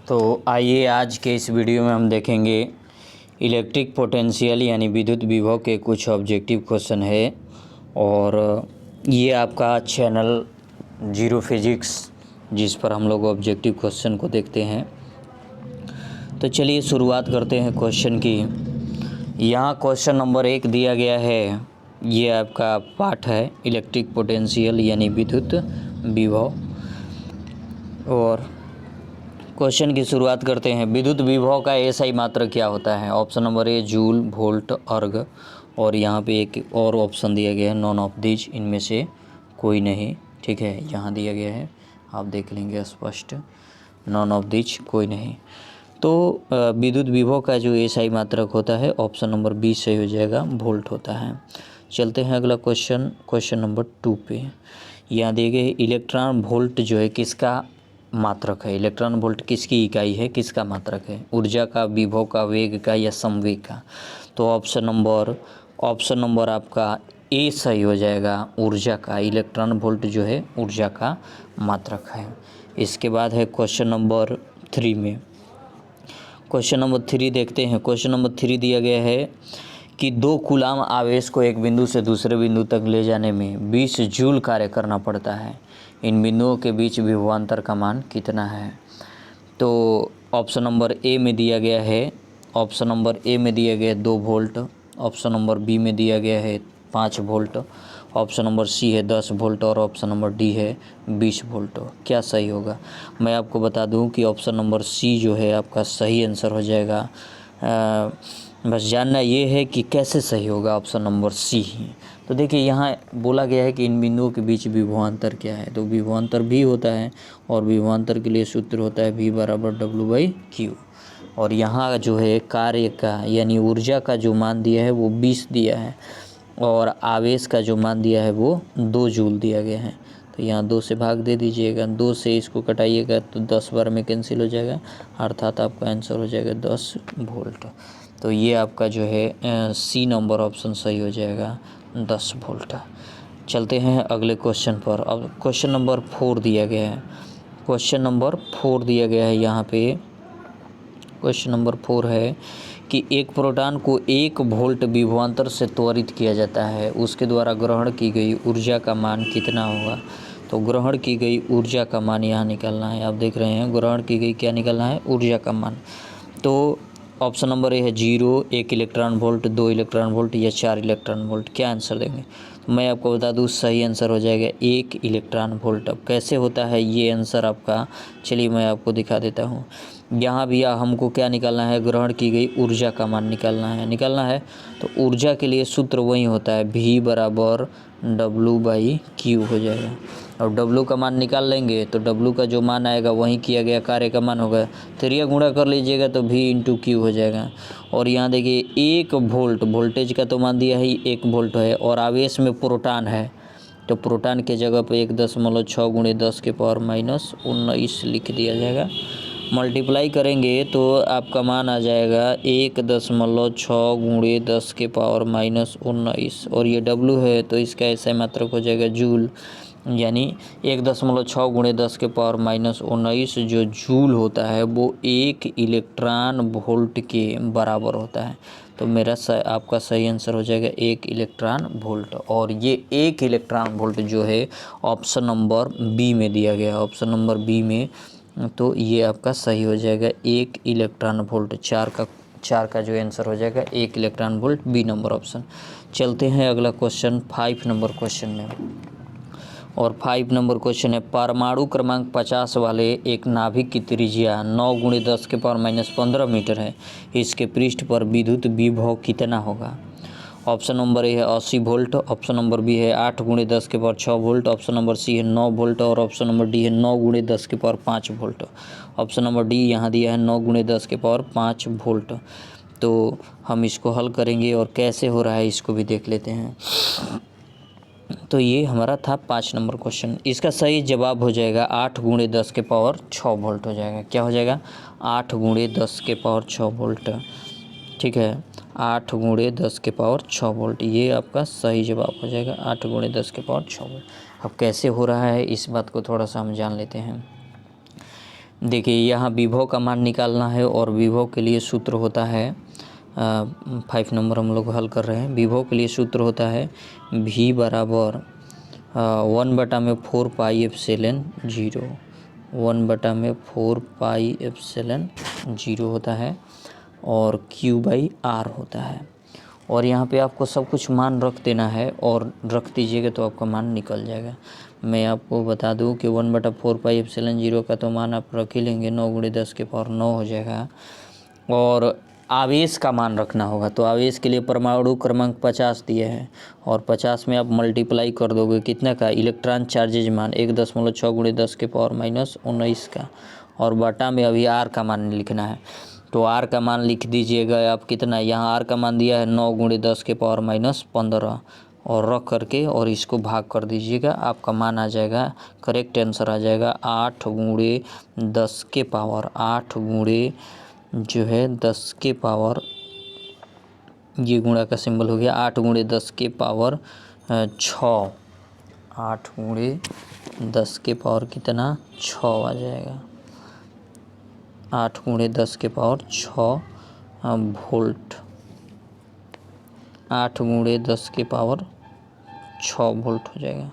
तो आइए आज के इस वीडियो में हम देखेंगे इलेक्ट्रिक पोटेंशियल यानी विद्युत विभव के कुछ ऑब्जेक्टिव क्वेश्चन है। और ये आपका चैनल जीरो फिजिक्स जिस पर हम लोग ऑब्जेक्टिव क्वेश्चन को देखते हैं। तो चलिए शुरुआत करते हैं क्वेश्चन की। यहाँ क्वेश्चन नंबर 1 दिया गया है, ये आपका पाठ है इलेक्ट्रिक पोटेंशियल यानी विद्युत विभव। और क्वेश्चन की शुरुआत करते हैं। विद्युत विभव का एसआई मात्रक क्या होता है? Option number A joule, volt, अर्ग। और यहाँ पे एक और ऑप्शन दिया गया है नॉन ऑफ दिस, इनमें से कोई नहीं। ठीक है, यहाँ दिया गया है, आप देख लेंगे स्पष्ट, नॉन ऑफ दिस कोई नहीं। तो विद्युत विभव का जो एसआई मात्रक होता है ऑप्शन नंबर बी सही हो जाएगा, वोल्ट होता है। चलते हैं अगला क्वेश्चन, क्वेश्चन नंबर 2 पे। यहाँ दिए गए इलेक्ट्रॉन वोल्ट जो है किसका मात्रक है? इलेक्ट्रॉन वोल्ट किसकी इकाई है, किसका मात्रक है? ऊर्जा का, विभव का, वेग का या संवेग का? तो ऑप्शन नंबर आपका ए सही हो जाएगा, ऊर्जा का। इलेक्ट्रॉन वोल्ट जो है ऊर्जा का मात्रक है। इसके बाद है क्वेश्चन नंबर 3 में। क्वेश्चन नंबर 3 देखते हैं। क्वेश्चन नंबर 3 दिया गया है कि 2 कूलाम आवेश को एक बिंदु से दूसरे बिंदु तक ले जाने में 20 जूल कार्य करना पड़ता है। इन बिंदुओं के बीच विभवांतर का मान कितना है? तो ऑप्शन नंबर ए में दिया गया है, ऑप्शन नंबर ए में दिया गया है 2 वोल्ट, ऑप्शन नंबर बी में दिया गया है 5 वोल्ट, ऑप्शन नंबर सी है 10 वोल्ट और ऑप्शन नंबर डी है 20 वोल्ट। क्या सही होगा? मैं आपको बता दूं कि ऑप्शन नंबर सी जो है आपका सही आंसर हो जाएगा। बस जानना ये है कि कैसे सही होगा ऑप्शन नंबर सी ही। तो देखिए यहाँ बोला गया है कि इन बिंदुओं के बीच विभवांतर क्या है, तो विभवांतर भी होता है और विभवांतर के लिए सूत्र होता है V = W/Q। और यहाँ जो है कार्य का यानी ऊर्जा का जो मान दिया है वो 20 दिया है और आवेश का जो मान दिया है वो 2 जूल दिया गया है। तो यहाँ 2 से भाग दे दीजिएगा, 2 से इसको कटाइएगा तो 10 बार में कैंसिल हो जाएगा, अर्थात आपका आंसर हो जाएगा 10 वोल्ट। तो ये आपका जो है सी नंबर ऑप्शन सही हो जाएगा, 10 वोल्ट। चलते हैं अगले क्वेश्चन पर। अब क्वेश्चन नंबर 4 दिया गया है, क्वेश्चन नंबर 4 दिया गया है। यहाँ पे क्वेश्चन नंबर 4 है कि एक प्रोटॉन को 1 वोल्ट विभवांतर से त्वरित किया जाता है, उसके द्वारा ग्रहण की गई ऊर्जा का मान कितना होगा? तो ग्रहण की गई ऊर्जा का मान यहाँ निकालना है। आप देख रहे हैं ग्रहण की गई क्या निकालना है, ऊर्जा का मान। तो ऑप्शन नंबर ए है 0, 1 इलेक्ट्रॉन वोल्ट, 2 इलेक्ट्रॉन वोल्ट या 4 इलेक्ट्रॉन वोल्ट। क्या आंसर देंगे? तो मैं आपको बता दूं सही आंसर हो जाएगा 1 इलेक्ट्रॉन वोल्ट। अब कैसे होता है ये आंसर आपका, चलिए मैं आपको दिखा देता हूँ। यहाँ भी हमको क्या निकालना है, ग्रहण की गई ऊर्जा का मान निकालना है। तो ऊर्जा के लिए सूत्र वही होता है V = W/Q हो जाएगा। और W का मान निकाल लेंगे तो W का जो मान आएगा वही किया गया कार्य का मान होगा, त्रिया गुणा कर लीजिएगा तो V × Q हो जाएगा। और यहाँ देखिए 1 वोल्ट, वोल्टेज का तो मान दिया है 1 वोल्ट है और आवेश में प्रोटॉन है, तो प्रोटॉन के जगह पर 1.6 × 10⁻⁹ लिख दिया जाएगा। मल्टीप्लाई करेंगे तो आपका मान आ जाएगा 1.6 × 10⁻⁹ और ये W है तो इसका ऐसा मात्रक हो जाएगा जूल, यानी 1.6 × 10⁻⁹ जो जूल होता है वो 1 इलेक्ट्रॉन वोल्ट के बराबर होता है। तो मेरा आपका सही आंसर हो जाएगा 1 इलेक्ट्रॉन वोल्ट। और ये 1 इलेक्ट्रॉन वोल्ट जो है ऑप्शन नंबर बी में दिया गया है, ऑप्शन नंबर बी में। तो ये आपका सही हो जाएगा 1 इलेक्ट्रॉन वोल्ट। 4 का जो आंसर हो जाएगा 1 electron volt, B number option. चलते हैं अगला क्वेश्चन 5 नंबर क्वेश्चन में। और 5 नंबर क्वेश्चन है, परमाणु क्रमांक 50 वाले एक नाभिक की त्रिज्या 9 × 10⁻⁻15 मीटर है, इसके पृष्ठ पर विद्युत विभव कितना होगा? ऑप्शन नंबर ए है 80 वोल्ट, ऑप्शन नंबर बी है 8 × 10⁻6 वोल्ट, ऑप्शन नंबर सी है 9 वोल्ट और ऑप्शन नंबर डी है 9 × 10⁻5 वोल्ट। ऑप्शन नंबर डी यहाँ दिया है 9 × 10⁻5 वोल्ट। तो हम इसको हल करेंगे और कैसे हो रहा है इसको भी देख लेते हैं। तो ये हमारा था 5 नंबर क्वेश्चन। इसका सही जवाब हो जाएगा 8 × 10⁻6 वोल्ट हो जाएगा। क्या हो जाएगा? 8 × 10⁻6 वोल्ट। ठीक है, 8 × 10⁻6 वोल्ट, ये आपका सही जवाब हो जाएगा 8 × 10⁻6 वोल्ट। अब कैसे हो रहा है इस बात को थोड़ा सा हम जान लेते हैं। देखिए यहाँ विभव का मान निकालना है और विभव के लिए सूत्र होता है 5 नंबर हम लोग हल कर रहे हैं। विभव के लिए सूत्र होता है V बराबर 1/4 पाई एप्सिलॉन 0, 1/4 पाई एप्सिलॉन 0 होता है और Q/R होता है। और यहाँ पे आपको सब कुछ मान रख देना है और रख दीजिएगा तो आपका मान निकल जाएगा। मैं आपको बता दूँ कि 1/4 पाई एप्सिलॉन 0 का तो मान आप रख ही लेंगे, 9 × 10 के पावर 9 हो जाएगा। और आवेश का मान रखना होगा, तो आवेश के लिए परमाणु क्रमांक 50 दिए हैं और 50 में आप मल्टीप्लाई कर दोगे कितना का, इलेक्ट्रॉन चार्जेज मान 1.6 × 10 के पावर -19 का, और बटा में अभी आर का मान लिखना है। तो आर का मान लिख दीजिएगा आप कितना, यहाँ आर का मान दिया है 9 × 10 के पावर -15 और रख करके और इसको भाग कर दीजिएगा, आपका मान आ जाएगा, करेक्ट आंसर आ जाएगा 8 × 10 के पावर 8 × जो है 10 के पावर, ये गुणा का सिंबल हो गया, 8 × 10 के पावर 6, 8 × 10 के पावर कितना 6 आ जाएगा, 8 × 10 के पावर 6 वोल्ट, 8 × 10 के पावर 6 वोल्ट हो जाएगा।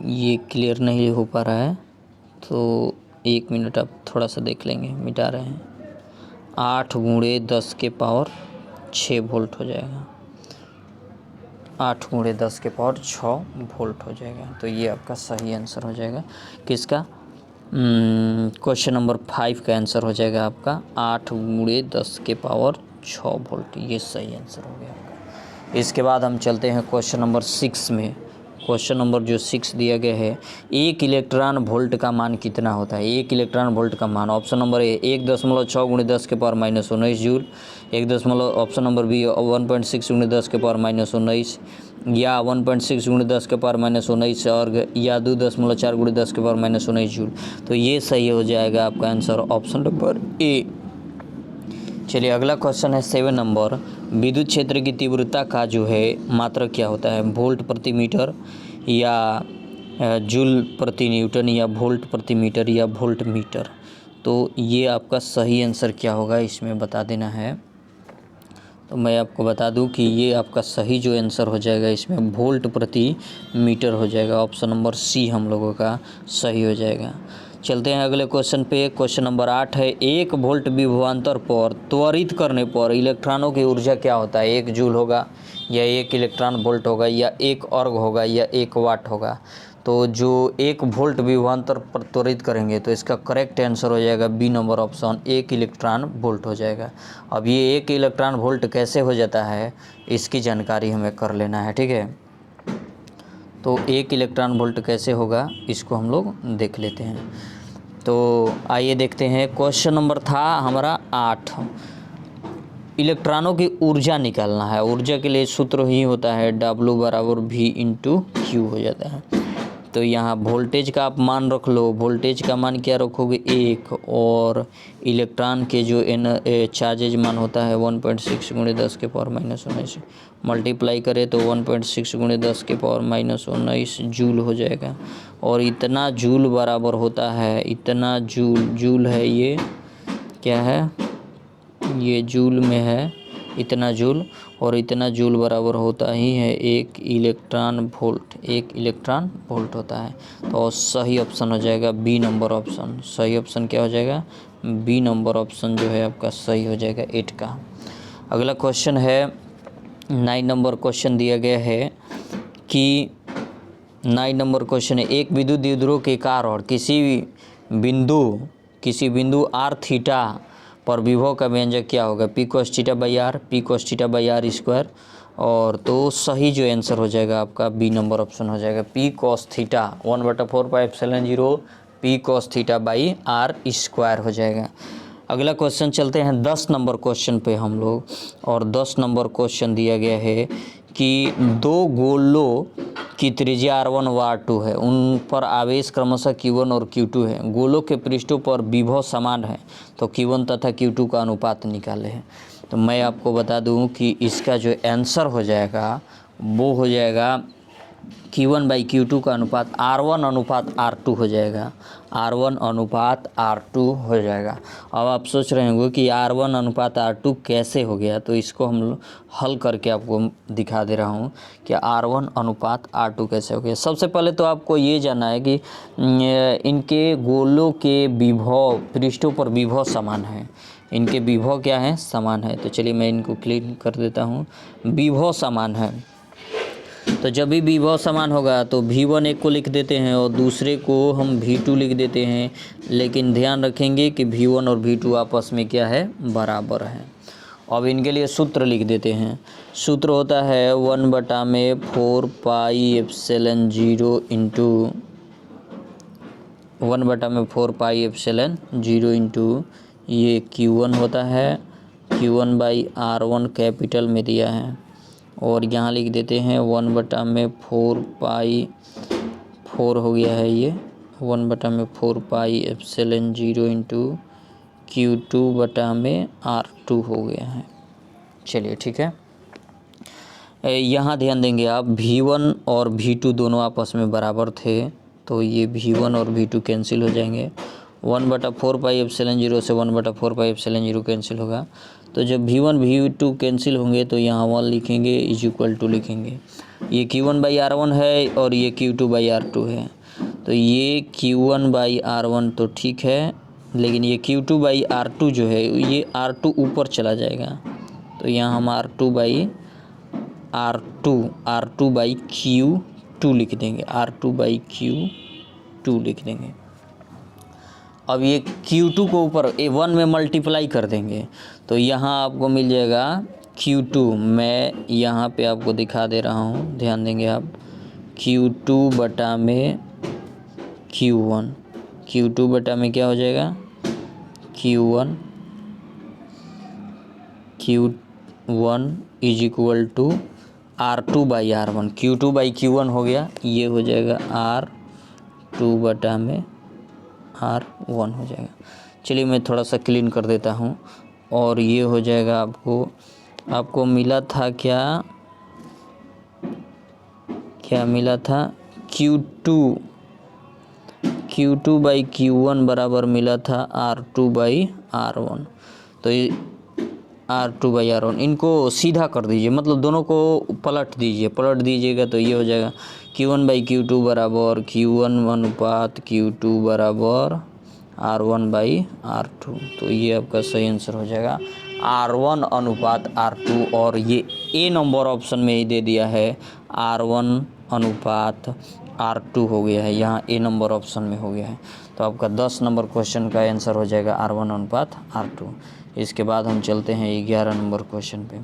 ये क्लियर नहीं हो पा रहा है तो 1 मिनट आप थोड़ा सा देख लेंगे, मिटा रहे हैं। 8 × 10 के पावर 6 वोल्ट हो जाएगा, 8 × 10 के पावर 6 वोल्ट हो जाएगा। तो ये आपका सही आंसर हो जाएगा किसका, क्वेश्चन नंबर 5 का आंसर हो जाएगा आपका 8 × 10 के पावर 6 वोल्ट, ये सही आंसर हो गया आपका। इसके बाद हम चलते हैं क्वेश्चन नंबर 6 में। क्वेश्चन नंबर जो 6 दिया गया है, 1 इलेक्ट्रॉन वोल्ट का मान कितना होता है। 1 इलेक्ट्रॉन वोल्ट का मान, ऑप्शन नंबर ए 1.6 × 10 के power -19 joule, option number B 1.6 × 10 के पावर -19 या 1.6 × 10 के पावर -19 और या 2.4 × 10 के पावर -19 जूल। तो ये सही हो जाएगा आपका आंसर ऑप्शन नंबर ए। चलिए अगला क्वेश्चन है 7 नंबर, विद्युत क्षेत्र की तीव्रता का जो है मात्रक क्या होता है, वोल्ट प्रति मीटर या जूल प्रति न्यूटन या वोल्ट प्रति मीटर या वोल्ट मीटर। तो ये आपका सही आंसर क्या होगा इसमें बता देना है। तो मैं आपको बता दूं कि ये आपका सही जो आंसर हो जाएगा इसमें वोल्ट प्रति मीटर हो जाएगा, ऑप्शन नंबर सी हम लोगों का सही हो जाएगा। चलते हैं अगले क्वेश्चन पे। क्वेश्चन नंबर 8 है, 1 वोल्ट विभवांतर पर त्वरित करने पर इलेक्ट्रॉनों की ऊर्जा क्या होता है। 1 जूल होगा या 1 इलेक्ट्रॉन वोल्ट होगा या 1 अर्ग होगा या 1 वाट होगा। तो जो 1 वोल्ट विभवांतर पर त्वरित करेंगे तो इसका करेक्ट आंसर हो जाएगा B number option, 1 electron volt हो जाएगा। अब ये 1 इलेक्ट्रॉन वोल्ट कैसे हो जाता है इसकी जानकारी हमें कर लेना है, ठीक है। तो 1 इलेक्ट्रॉन वोल्ट कैसे होगा इसको हम लोग देख लेते हैं। तो आइए देखते हैं। क्वेश्चन नंबर था हमारा 8, इलेक्ट्रॉनों की ऊर्जा निकालना है। ऊर्जा के लिए सूत्र ही होता है W बराबर V × Q हो जाता है। तो यहाँ वोल्टेज का आप मान रख लो, वोल्टेज का मान क्या रखोगे 1, और इलेक्ट्रॉन के जो चार्जेज मान होता है 1.6 × 10 के पावर -19, मल्टीप्लाई करें तो 1.6 × 10 के पावर -19 जूल हो जाएगा। और इतना जूल बराबर होता है, इतना जूल है, ये क्या है, ये जूल में है इतना जूल, और इतना जूल बराबर होता ही है 1 इलेक्ट्रॉन वोल्ट, 1 इलेक्ट्रॉन वोल्ट होता है। तो सही ऑप्शन हो जाएगा बी नंबर ऑप्शन। सही ऑप्शन क्या हो जाएगा, बी नंबर ऑप्शन जो है आपका सही हो जाएगा 8 का। अगला क्वेश्चन है 9 नंबर क्वेश्चन दिया गया है कि 9 नंबर क्वेश्चन है, एक विद्युत द्विध्रुव के कारण किसी बिंदु r थीटा पर विभव का व्यंजक क्या होगा, P cos θ/r, P cos θ/r square. और तो सही जो आंसर हो जाएगा आपका बी नंबर ऑप्शन हो जाएगा, P cos θ 1/4 pi epsilon 0 P cos θ/r square हो जाएगा। अगला क्वेश्चन चलते हैं 10 नंबर क्वेश्चन पे हम लोग, और 10 नंबर क्वेश्चन दिया गया है कि 2 गोलों की त्रिज्या r1 व r2 है, उन पर आवेश क्रमशः q1 और q2 है। गोलों के पृष्ठों पर विभव समान है, तो q1 तथा q2 का अनुपात निकाले हैं। तो मैं आपको बता दूं कि इसका जो आंसर हो जाएगा वो हो जाएगा Q1 बाई Q2 का अनुपात R1 अनुपात R2 हो जाएगा, R1 अनुपात R2 हो जाएगा। अब आप सोच रहे होंगे कि R1 अनुपात R2 कैसे हो गया, तो इसको हम हल करके आपको दिखा दे रहा हूँ कि R1 अनुपात R2 कैसे हो गया। सबसे पहले तो आपको ये जानना है कि इनके गोलों के विभव, पृष्ठों पर विभव समान है, इनके विभव क्या है, समान है। तो चलिए मैं इनको क्लीन कर देता हूँ। विभव समान है, तो जब भी विभव समान होगा तो V1 एक को लिख देते हैं और दूसरे को हम V2 लिख देते हैं, लेकिन ध्यान रखेंगे कि V1 और V2 आपस में क्या है, बराबर है। अब इनके लिए सूत्र लिख देते हैं। सूत्र होता है 1/4 pi epsilon 0 into 1/4 pi epsilon 0 into ये Q1 होता है, Q1 बाई R1 कैपिटल में दिया है, और यहाँ लिख देते हैं 1/4 पाई, 4 हो गया है ये, 1/4 पाई एप्सिलॉन 0 इंटू Q2/R2 हो गया है। चलिए ठीक है। यहाँ ध्यान देंगे आप, V1 और V2 दोनों आपस में बराबर थे, तो ये V1 और V2 कैंसिल हो जाएंगे। 1/4 पाई एप्सिलॉन 0 से 1/4 पाई एप्सिलॉन 0 कैंसिल होगा, तो जब V1 V2 कैंसिल होंगे तो यहाँ 1 लिखेंगे इज इक्वल टू लिखेंगे। ये Q1 बाई R1 है और ये Q2 बाई R2 है, तो ये Q1 बाई R1 तो ठीक है, लेकिन ये Q2 बाई R2 जो है ये R2 ऊपर चला जाएगा, तो यहाँ हम R2 बाई Q2 लिख देंगे, R2 बाई Q2 लिख देंगे। अब ये Q2 को ऊपर A1 में मल्टीप्लाई कर देंगे, तो यहाँ आपको मिल जाएगा Q2। मैं यहाँ पे आपको दिखा दे रहा हूँ, ध्यान देंगे आप, Q2 बटा में Q1, Q2 बटा में क्या हो जाएगा, Q1 is equal to R2 by R1, Q2 by Q1 हो गया, ये हो जाएगा R2 बटा में R1 हो जाएगा। चलिए मैं थोड़ा सा क्लीन कर देता हूँ, और ये हो जाएगा आपको मिला था क्या मिला था, Q2 बाई Q1 बराबर मिला था R2 बाई R1, तो ये R2 बाई R1 इनको सीधा कर दीजिए, मतलब दोनों को पलट दीजिएगा, तो ये हो जाएगा Q1 बाई Q2 बराबर Q1 अनुपात Q2 बराबर R1 बाई R2, तो ये आपका सही आंसर हो जाएगा R1 अनुपात R2। और ये A नंबर ऑप्शन में ही दे दिया है, R1 अनुपात R2 हो गया है, यहाँ A नंबर ऑप्शन में हो गया है, तो आपका 10 नंबर क्वेश्चन का आंसर हो जाएगा R1 अनुपात R2। इसके बाद हम चलते हैं 11 नंबर क्वेश्चन पे।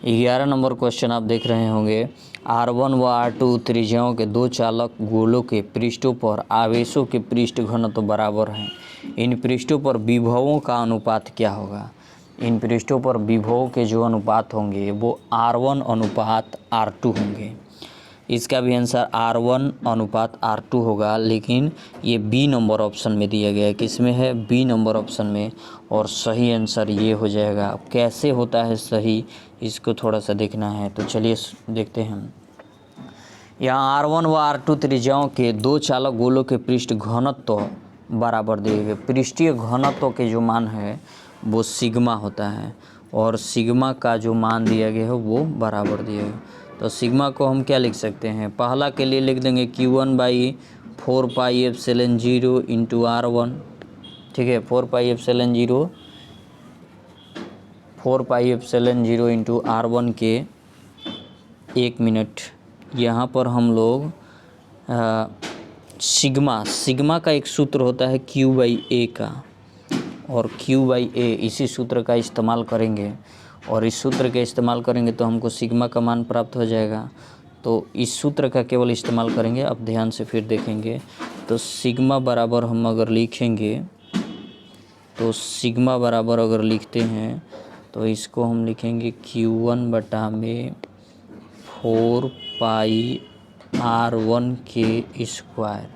11 नंबर क्वेश्चन आप देख रहे होंगे, R1 व R2 त्रिज्याओं के दो चालक गोलों के पृष्ठों पर आवेशों के पृष्ठ घनत्व बराबर हैं। इन पृष्ठों पर विभवों का अनुपात क्या होगा। इन पृष्ठों पर विभवों के जो अनुपात होंगे वो R1 अनुपात R2 होंगे। इसका भी आंसर R1 अनुपात R2 होगा, लेकिन ये B नंबर ऑप्शन में दिया गया है। किस में है, B नंबर ऑप्शन में, और सही आंसर ये हो जाएगा। अब कैसे होता है सही, इसको थोड़ा सा देखना है, तो चलिए देखते हैं। यहाँ R1 व R2 त्रिज्याओं के दो चालक गोलों के पृष्ठ घनत्व बराबर दिए गए। पृष्ठीय घनत्व के जो मान है वो सिग्मा होता है, और सिग्मा का जो मान दिया गया है वो बराबर दिया गया। तो सिग्मा को हम क्या लिख सकते हैं, पहला के लिए लिख देंगे Q1 by 4 pi epsilon 0 into R1, ठीक है, 4 पाई एप्सिलॉन 0 इंटू R1 के 1 मिनट। यहाँ पर हम लोग सिग्मा का एक सूत्र होता है Q बाई A का, और Q बाई A इसी सूत्र का इस्तेमाल करेंगे, और इस सूत्र के इस्तेमाल करेंगे तो हमको सिग्मा का मान प्राप्त हो जाएगा। तो इस सूत्र का केवल इस्तेमाल करेंगे, अब ध्यान से फिर देखेंगे। तो सिग्मा बराबर हम अगर लिखेंगे, तो सिग्मा बराबर अगर लिखते हैं तो इसको हम लिखेंगे Q1 बटा में 4 पाई R1 के स्क्वायर,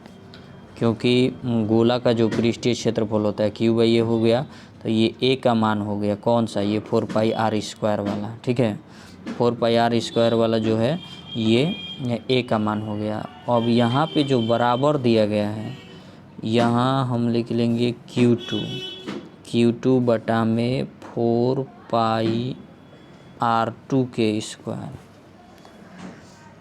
क्योंकि गोला का जो पृष्ठीय क्षेत्रफल होता है Q बाई A हो गया, तो ये A का मान हो गया कौन सा, ये 4 पाई R स्क्वायर वाला, ठीक है, 4 पाई R स्क्वायर वाला जो है ये ए का मान हो गया। अब यहाँ पे जो बराबर दिया गया है, यहाँ हम लिख लेंगे Q2 बटा में 4 पाई R2 के स्क्वायर।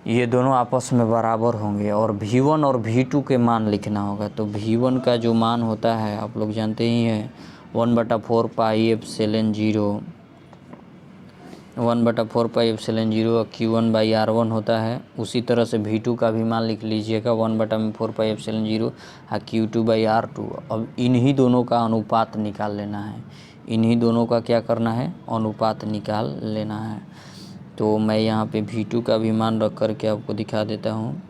ये दोनों आपस में बराबर होंगे और V1 और V2 के मान लिखना होगा। तो V1 का जो मान होता है आप लोग जानते ही हैं 1/4 पाई एप्सिलॉन 0 और Q1/R1 होता है। उसी तरह से V2 का भी मान लिख लीजिएगा 1/4 पाई एप्सिलॉन 0 और Q2/R2। अब इन्हीं दोनों का अनुपात निकाल लेना है। इन्हीं दोनों का क्या करना है, अनुपात निकाल लेना है। तो मैं यहाँ पे V2 का भी मान रख कर के आपको दिखा देता हूँ।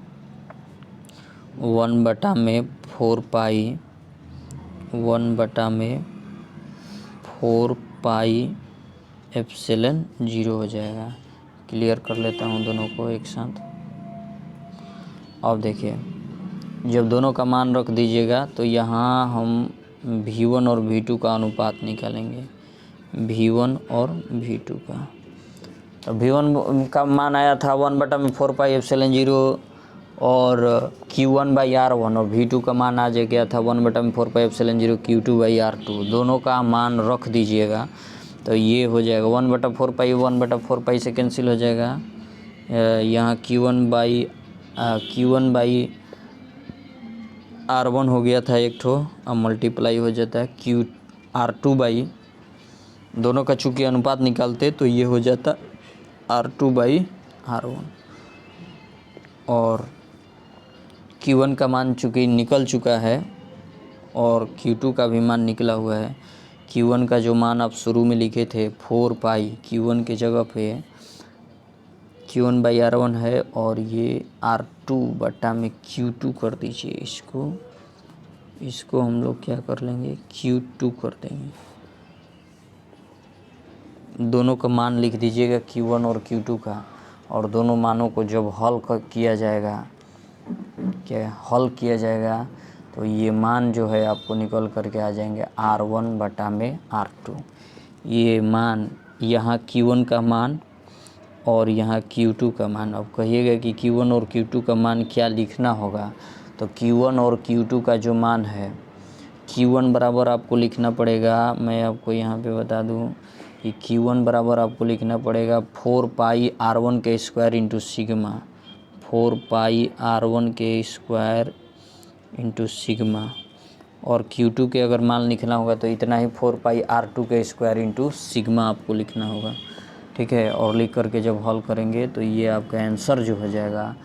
1/4 पाई एप्सिलॉन 0 हो जाएगा। क्लियर कर लेता हूँ दोनों को एक साथ। अब देखिए, जब दोनों का मान रख दीजिएगा तो यहाँ हम V1 और V2 का अनुपात निकालेंगे। V1 और V2 का, तो V1 का मान आया था 1/4 पाई एप्सिलॉन 0 और Q1/R1 और V2 का मान आ गया था 1/4 पाई एप्सिलॉन 0 Q2/R2। दोनों का मान रख दीजिएगा तो ये हो जाएगा 1/4 पाई से कैंसिल हो जाएगा। यहाँ Q1/R1 हो गया था एक ठो, अब मल्टीप्लाई हो जाता है R2 दोनों का चूँकि अनुपात निकालते तो ये हो जाता R2/R1। और Q1 का मान चूँकि निकल चुका है और Q2 का भी मान निकला हुआ है। Q1 का जो मान आप शुरू में लिखे थे 4 पाई, Q1 के जगह पे Q1/R1 है और ये R2 बटा में Q2 कर दीजिए। इसको हम लोग क्या कर लेंगे, Q2 कर देंगे। दोनों का मान लिख दीजिएगा Q1 और Q2 का, और दोनों मानों को जब हल किया जाएगा तो ये मान जो है आपको निकल करके आ जाएंगे R1 बटा में R2। ये मान यहाँ Q1 का मान और यहाँ Q2 का मान। अब कहिएगा कि Q1 और Q2 का मान क्या लिखना होगा, तो Q1 और Q2 का जो मान है, Q1 बराबर आपको लिखना पड़ेगा, मैं आपको यहाँ पे बता दूँ कि Q1 बराबर आपको लिखना पड़ेगा 4 पाई R1 के स्क्वायर इंटू सिग्मा, 4 पाई R1 के स्क्वायर इंटू सिग्मा। और Q2 के अगर मान लिखना होगा तो इतना ही 4 पाई R2 के स्क्वायर इंटू सिग्मा आपको लिखना होगा। ठीक है, और लिख करके जब हल करेंगे तो ये आपका आंसर जो हो जाएगा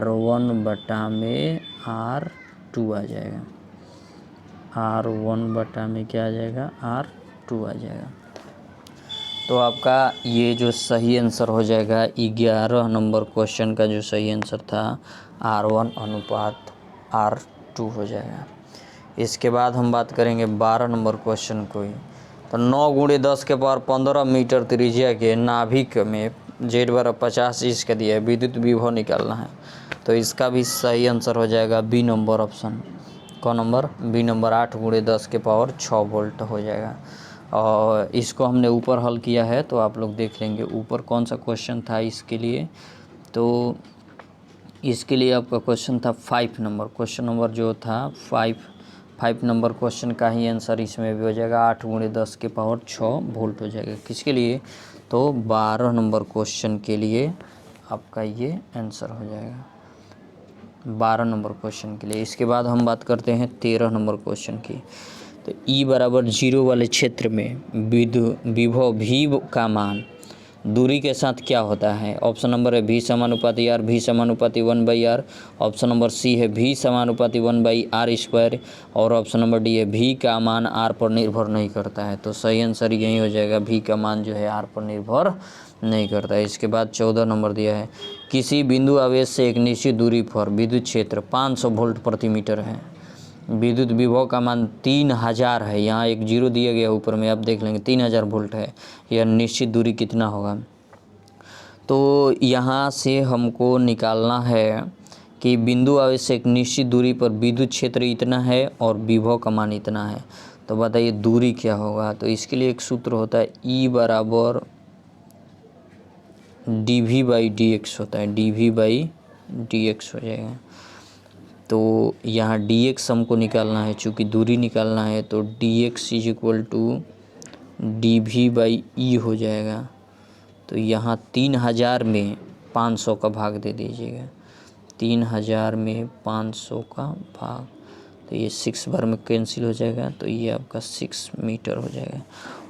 R1 बटा में R2 आ जाएगा। R1 बटा में क्या आ जाएगा, R2 आ जाएगा। तो आपका ये जो सही आंसर हो जाएगा 11 नंबर क्वेश्चन का जो सही आंसर था R1 अनुपात R2 हो जाएगा। इसके बाद हम बात करेंगे 12 नंबर क्वेश्चन को। तो 9 × 10 के पावर 15 मीटर त्रिज्या के नाभिक में Z/50 इंच का दिया है, विद्युत विभव निकालना है। तो इसका भी सही आंसर हो जाएगा बी नंबर ऑप्शन। कौन नंबर, बी नंबर 8 × 10 के पावर 6 वोल्ट हो जाएगा। और इसको हमने ऊपर हल किया है तो आप लोग देख लेंगे ऊपर कौन सा क्वेश्चन था इसके लिए। तो इसके लिए आपका क्वेश्चन था 5 नंबर, क्वेश्चन नंबर जो था 5 नंबर क्वेश्चन का ही आंसर इसमें भी हो जाएगा 8 × 10 के पावर 6 वोल्ट हो जाएगा। किसके लिए, तो 12 नंबर क्वेश्चन के लिए आपका ये आंसर हो जाएगा 12 नंबर क्वेश्चन के लिए। इसके बाद हम बात करते हैं 13 नंबर क्वेश्चन की। तो E=0 वाले क्षेत्र में विभव V का मान दूरी के साथ क्या होता है। ऑप्शन नंबर है V समानुपाती R, V समानुपाती 1/R। ऑप्शन नंबर सी है V समानुपाती 1/R²। और ऑप्शन नंबर डी है V का मान R पर निर्भर नहीं करता है। तो सही आंसर यही हो जाएगा, V का मान जो है R पर निर्भर नहीं करता है। इसके बाद 14 नंबर दिया है, किसी बिंदु आवेश से एक निश्चित दूरी पर विद्युत क्षेत्र 500 वोल्ट प्रति मीटर है। विद्युत विभव का मान 3000 है, यहाँ एक जीरो दिया गया ऊपर में, आप देख लेंगे 3000 वोल्ट है। यह निश्चित दूरी कितना होगा, तो यहाँ से हमको निकालना है कि बिंदु आवेश से एक निश्चित दूरी पर विद्युत क्षेत्र इतना है और विभव का मान इतना है। तो बताइए दूरी क्या होगा। तो इसके लिए एक सूत्र होता है E dv/dx होता है, dv/dx हो जाएगा। तो यहाँ dx हमको निकालना है, चूँकि दूरी निकालना है, तो dx = dv/e हो जाएगा। तो यहाँ 3000 में 500 का भाग दे दीजिएगा, 3000 में 500 का भाग, तो ये 6 बार में कैंसिल हो जाएगा, तो ये आपका 6 मीटर हो जाएगा।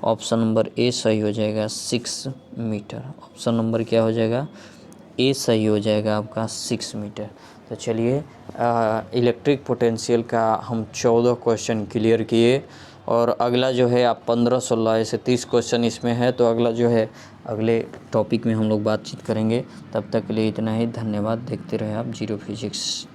ऑप्शन नंबर ए सही हो जाएगा, 6 मीटर। ऑप्शन नंबर क्या हो जाएगा, ए सही हो जाएगा आपका 6 मीटर। तो चलिए इलेक्ट्रिक पोटेंशियल का हम 14 क्वेश्चन क्लियर किए, और अगला जो है आप 15, 16 ऐसे 30 क्वेश्चन इसमें है। तो अगला जो है अगले टॉपिक में हम लोग बातचीत करेंगे। तब तक के लिए इतना ही, धन्यवाद। देखते रहे आप जीरो फिजिक्स।